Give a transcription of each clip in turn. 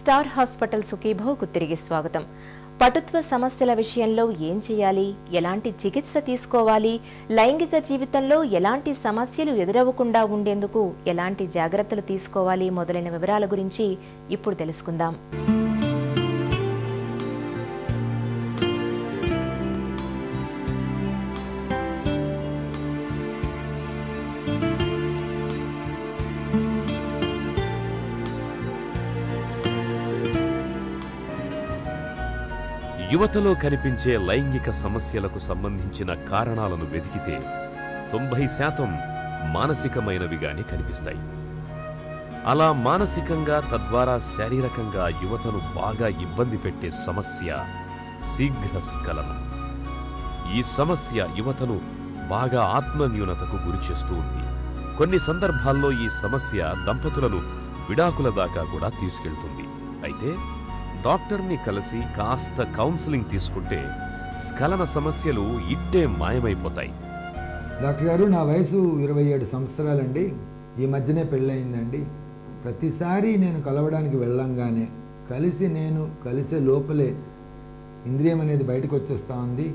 Star hospital సుఖీభవకు తిరిగి స్వాగతం. పటుత్వ సమస్యల విషయంలో ఏం చేయాలి, ఎలాంటి చికిత్స తీసుకోవాలి, లైంగిక జీవితంలో ఎలాంటి సమస్యలు ఎదురవ్వకుండా ఉండేందుకు ఎలాంటి జాగ్రత్తలు తీసుకోవాలి మొదలైన వివరాల గురించి ఇప్పుడు తెలుసుకుందాం. యువతలో కనిపించే లైంగిక సమస్యలకు సంబంధించిన కారణాలను వెతికితే 90% మానసికమైనవిగానే కనిపిస్తాయి. అలా మానసికంగా తద్వారా శారీరకంగా యువతను బాగా ఇబ్బంది పెట్టే సమస్య శీఘ్రస్ఖలనం. ఈ సమస్య యువతను బాగా ఆత్మన్యూనతకు గురిచేస్తూ ఉంది. కొన్ని సందర్భాల్లో ఈ సమస్య దంపతులను విడాకుల దాకా కూడా తీసుకెళ్తుంది. అయితే డాక్టర్ని కలిసి కాస్త కౌన్సిలింగ్ తీసుకుంటే స్ఖలన సమస్యలు ఇట్టే మాయమైపోతాయి. డాక్టర్ గారు, నా వయసు 27 సంవత్సరాలండి. ఈ మధ్యనే పెళ్ళయిందండి. ప్రతిసారి నేను కలవడానికి వెళ్ళంగానే నేను కలిసే లోపలే ఇంద్రియం అనేది బయటకు వచ్చేస్తూ ఉంది.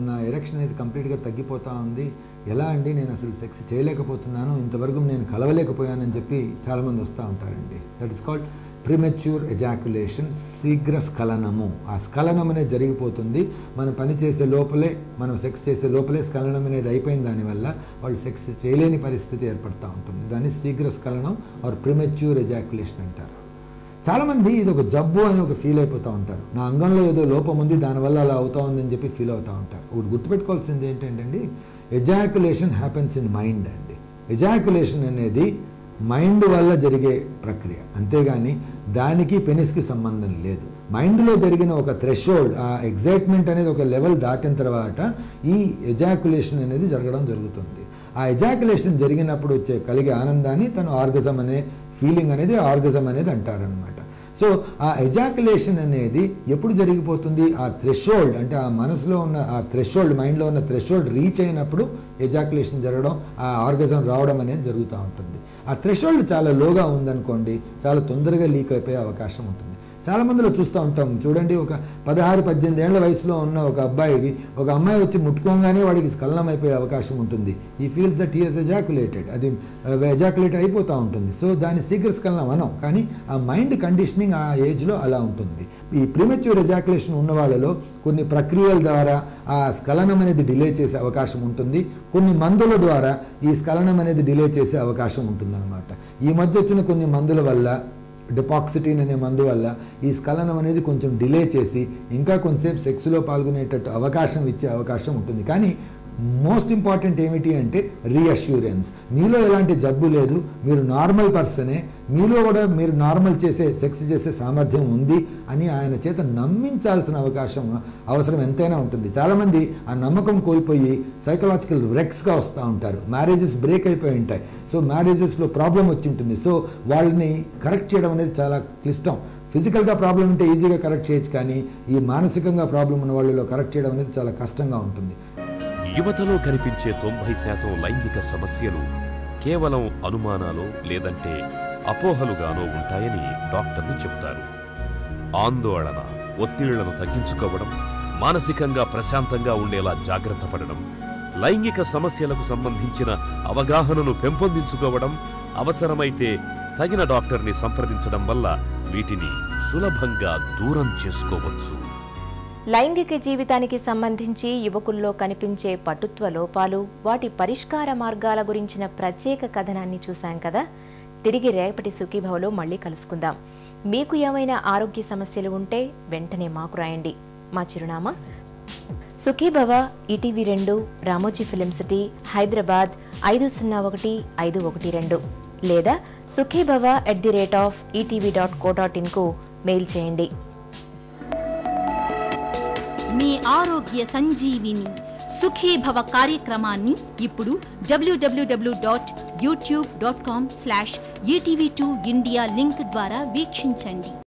నా ఎరెక్షన్ అనేది కంప్లీట్గా తగ్గిపోతూ ఉంది. ఎలా అండి, నేను అసలు సెక్స్ చేయలేకపోతున్నాను, ఇంతవరకు నేను కలవలేకపోయానని చెప్పి చాలామంది వస్తూ ఉంటారండి. That is called premature ejaculation, శీఘ్ర స్ఖలనము. ఆ స్ఖలనం అనేది జరిగిపోతుంది. మనం పని చేసే లోపలే, మనం సెక్స్ చేసే లోపలే స్ఖలనం అనేది అయిపోయిన దానివల్ల వాళ్ళు సెక్స్ చేయలేని పరిస్థితి ఏర్పడుతూ ఉంటుంది. దాన్ని శీఘ్ర స్ఖలనం ఆర్ ప్రిమెచ్యూర్ ఎజాక్యులేషన్ అంటారు. చాలామంది ఇది ఒక జబ్బు అని ఫీల్ అయిపోతూ ఉంటారు. నా అంగంలో ఏదో లోపం ఉంది, దానివల్ల అలా అవుతా ఉందని చెప్పి ఫీల్ అవుతూ ఉంటారు. ఒకటి గుర్తుపెట్టుకోవాల్సింది ఏంటంటే, ఎజాక్యులేషన్ హ్యాపెన్స్ ఇన్ మైండ్ అండి. ఎజాక్యులేషన్ అనేది మైండ్ వల్ల జరిగే ప్రక్రియ, అంతేగాని దానికి పెనిస్కి సంబంధం లేదు. మైండ్లో జరిగిన ఒక థ్రెషోల్డ్, ఆ ఎగ్జైట్మెంట్ అనేది ఒక లెవెల్ దాటిన తర్వాత ఈ ఎజాక్యులేషన్ అనేది జరగడం జరుగుతుంది. ఆ ఎజాక్యులేషన్ జరిగినప్పుడు కలిగే ఆనందాన్ని తను ఆర్గజం అనే ఫీలింగ్ అనేది ఆర్గజం అనేది అంటారనమాట. సో ఆ ఎజాక్యులేషన్ అనేది ఎప్పుడు జరిగిపోతుంది? ఆ థ్రెషోల్డ్, అంటే ఆ మనసులో ఉన్న ఆ థ్రెషోల్డ్, మైండ్లో ఉన్న థ్రెషోల్డ్ రీచ్ అయినప్పుడు ఎజాక్యులేషన్ జరగడం, ఆ ఆర్గజం రావడం అనేది జరుగుతూ ఉంటుంది. ఆ థ్రెషోల్డ్ చాలా లోగా ఉందనుకోండి, చాలా తొందరగా లీక్ అయిపోయే అవకాశం ఉంటుంది. చాలామందిలో చూస్తూ ఉంటాం చూడండి, ఒక 16-18 ఏళ్ల వయసులో ఉన్న ఒక అబ్బాయికి ఒక అమ్మాయి వచ్చి ముట్టుకోగానే వాడికి స్ఖలనం అయిపోయే అవకాశం ఉంటుంది. ఈ ఫీల్స్ దట్ హీ హస్ ఎజాక్యులేటెడ్, అది ఎజాక్యులేట్ అయిపోతూ ఉంటుంది. సో దాని శీఘ్ర స్ఖలనం అనం, కానీ ఆ మైండ్ కండిషనింగ్ ఆ ఏజ్లో అలా ఉంటుంది. ఈ ప్రీమెచ్యూర్ ఎజాక్యులేషన్ ఉన్న వాళ్ళలో కొన్ని ప్రక్రియల ద్వారా ఆ స్ఖలనం అనేది డిలే చేసే అవకాశం ఉంటుంది. కొన్ని మందుల ద్వారా ఈ స్ఖలనం అనేది డిలే చేసే అవకాశం ఉంటుందన్నమాట. ఈ మధ్య వచ్చిన కొన్ని మందుల వల్ల, డెపాక్సిటిన్ అనే మందు వల్ల ఈ స్ఖలనం అనేది కొంచెం డిలే చేసి ఇంకా కొంచెంసేపు సెక్స్లో పాల్గొనేటట్టు అవకాశం ఇచ్చే అవకాశం ఉంటుంది. కానీ మోస్ట్ ఇంపార్టెంట్ ఏమిటి అంటే రీఅష్యూరెన్స్. మీలో ఎలాంటి జబ్బు లేదు, మీరు నార్మల్ పర్సనే, మీలో కూడా మీరు నార్మల్ సెక్స్ చేసే సామర్థ్యం ఉంది అని ఆయన చేత నమ్మించాల్సిన అవసరం ఎంతైనా ఉంటుంది. చాలామంది ఆ నమ్మకం కోల్పోయి సైకలాజికల్ రెక్స్గా వస్తూ ఉంటారు. మ్యారేజెస్ బ్రేక్ అయిపోయి ఉంటాయి. సో మ్యారేజెస్లో ప్రాబ్లం వచ్చి ఉంటుంది. సో వాళ్ళని కరెక్ట్ చేయడం అనేది చాలా క్లిష్టం. ఫిజికల్గా ప్రాబ్లం ఉంటే ఈజీగా కరెక్ట్ చేయొచ్చు, కానీ ఈ మానసికంగా ప్రాబ్లం ఉన్న వాళ్ళలో కరెక్ట్ చేయడం అనేది చాలా కష్టంగా ఉంటుంది. యువతలో కనిపించే 90% లైంగిక సమస్యలు కేవలం అనుమానాలు లేదంటే అపోహలుగానో ఉంటాయని డాక్టర్లు చెబుతారు. ఆందోళన, ఒత్తిళ్లను తగ్గించుకోవడం, మానసికంగా ప్రశాంతంగా ఉండేలా జాగ్రత్త పడడం, లైంగిక సమస్యలకు సంబంధించిన అవగాహనను పెంపొందించుకోవడం, అవసరమైతే తగిన డాక్టర్ని సంప్రదించడం వల్ల వీటిని సులభంగా దూరం చేసుకోవచ్చు. లైంగిక జీవితానికి సంబంధించి యువకుల్లో కనిపించే పటుత్వ లోపాలు, వాటి పరిష్కార మార్గాల గురించిన ప్రత్యేక కథనాన్ని చూశాం కదా. తిరిగి రేపటి సుఖీభవలో మళ్ళీ కలుసుకుందాం. మీకు ఏమైనా ఆరోగ్య సమస్యలు ఉంటే వెంటనే మాకు రాయండి. మా చిరునామా Sukhibhava, ETV 2, Ramoji film city, Hyderabad 501512, లేదా sukhibhava@etv.co.in కు మెయిల్ చేయండి. మీ ఆరోగ్య సంజీవిని సుఖీభవ కార్యక్రమాన్ని ఇప్పుడు www.youtube.com/etv2india లింక్ ద్వారా వీక్షించండి.